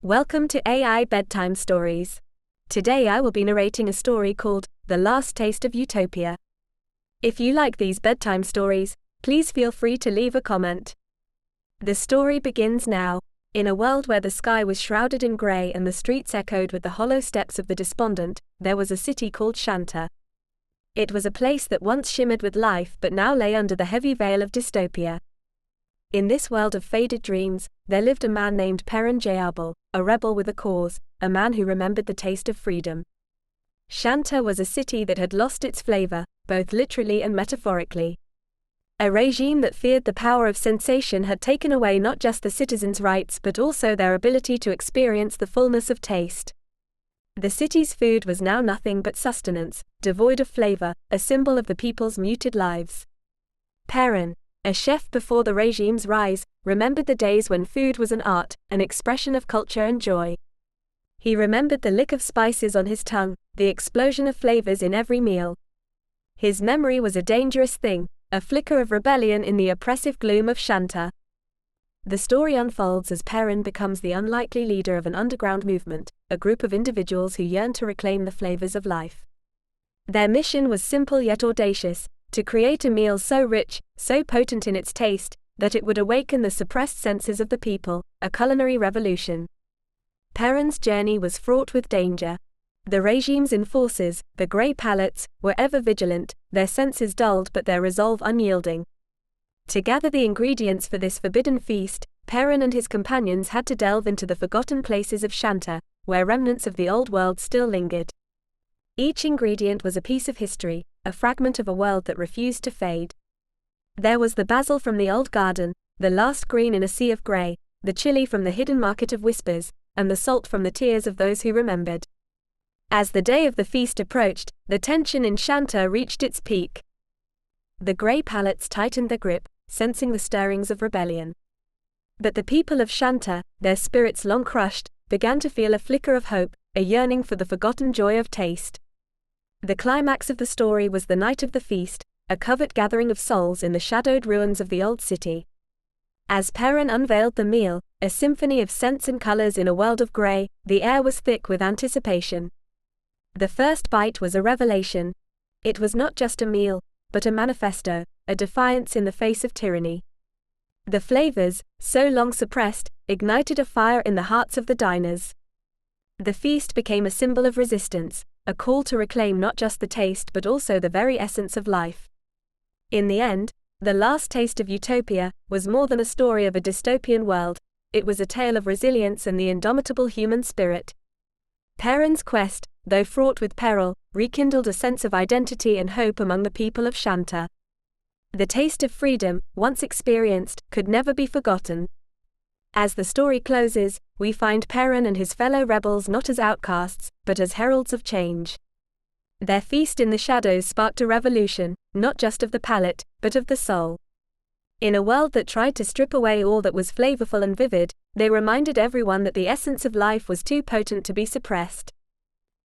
Welcome to AI Bedtime Stories. Today I will be narrating a story called The Last Taste of Utopia. If you like these bedtime stories, please feel free to leave a comment. The story begins now. In a world where the sky was shrouded in grey and the streets echoed with the hollow steps of the despondent, there was a city called Shanta. It was a place that once shimmered with life but now lay under the heavy veil of dystopia. In this world of faded dreams, there lived a man named Perun Jézabel, a rebel with a cause, a man who remembered the taste of freedom. Shanta was a city that had lost its flavor, both literally and metaphorically. A regime that feared the power of sensation had taken away not just the citizens' rights but also their ability to experience the fullness of taste. The city's food was now nothing but sustenance, devoid of flavor, a symbol of the people's muted lives. Perun, a chef before the regime's rise, remembered the days when food was an art, an expression of culture and joy. He remembered the lick of spices on his tongue, the explosion of flavors in every meal. His memory was a dangerous thing, a flicker of rebellion in the oppressive gloom of Shanta. The story unfolds as Perun becomes the unlikely leader of an underground movement, a group of individuals who yearn to reclaim the flavors of life. Their mission was simple yet audacious: to create a meal so rich, so potent in its taste, that it would awaken the suppressed senses of the people, a culinary revolution. Perun's journey was fraught with danger. The regime's enforcers, the grey palates, were ever vigilant, their senses dulled but their resolve unyielding. To gather the ingredients for this forbidden feast, Perun and his companions had to delve into the forgotten places of Shanta, where remnants of the old world still lingered. Each ingredient was a piece of history, a fragment of a world that refused to fade. There was the basil from the old garden, the last green in a sea of grey, the chili from the hidden market of whispers, and the salt from the tears of those who remembered. As the day of the feast approached, the tension in Shanta reached its peak. The grey palates tightened their grip, sensing the stirrings of rebellion. But the people of Shanta, their spirits long crushed, began to feel a flicker of hope, a yearning for the forgotten joy of taste. The climax of the story was the night of the feast, a covert gathering of souls in the shadowed ruins of the old city. As Perun unveiled the meal, a symphony of scents and colors in a world of grey, the air was thick with anticipation. The first bite was a revelation. It was not just a meal, but a manifesto, a defiance in the face of tyranny. The flavors, so long suppressed, ignited a fire in the hearts of the diners. The feast became a symbol of resistance, a call to reclaim not just the taste but also the very essence of life. In the end, The Last Taste of Utopia was more than a story of a dystopian world, it was a tale of resilience and the indomitable human spirit. Perun's quest, though fraught with peril, rekindled a sense of identity and hope among the people of Shanta. The taste of freedom, once experienced, could never be forgotten. As the story closes, we find Perun and his fellow rebels not as outcasts, but as heralds of change. Their feast in the shadows sparked a revolution, not just of the palate, but of the soul. In a world that tried to strip away all that was flavorful and vivid, they reminded everyone that the essence of life was too potent to be suppressed.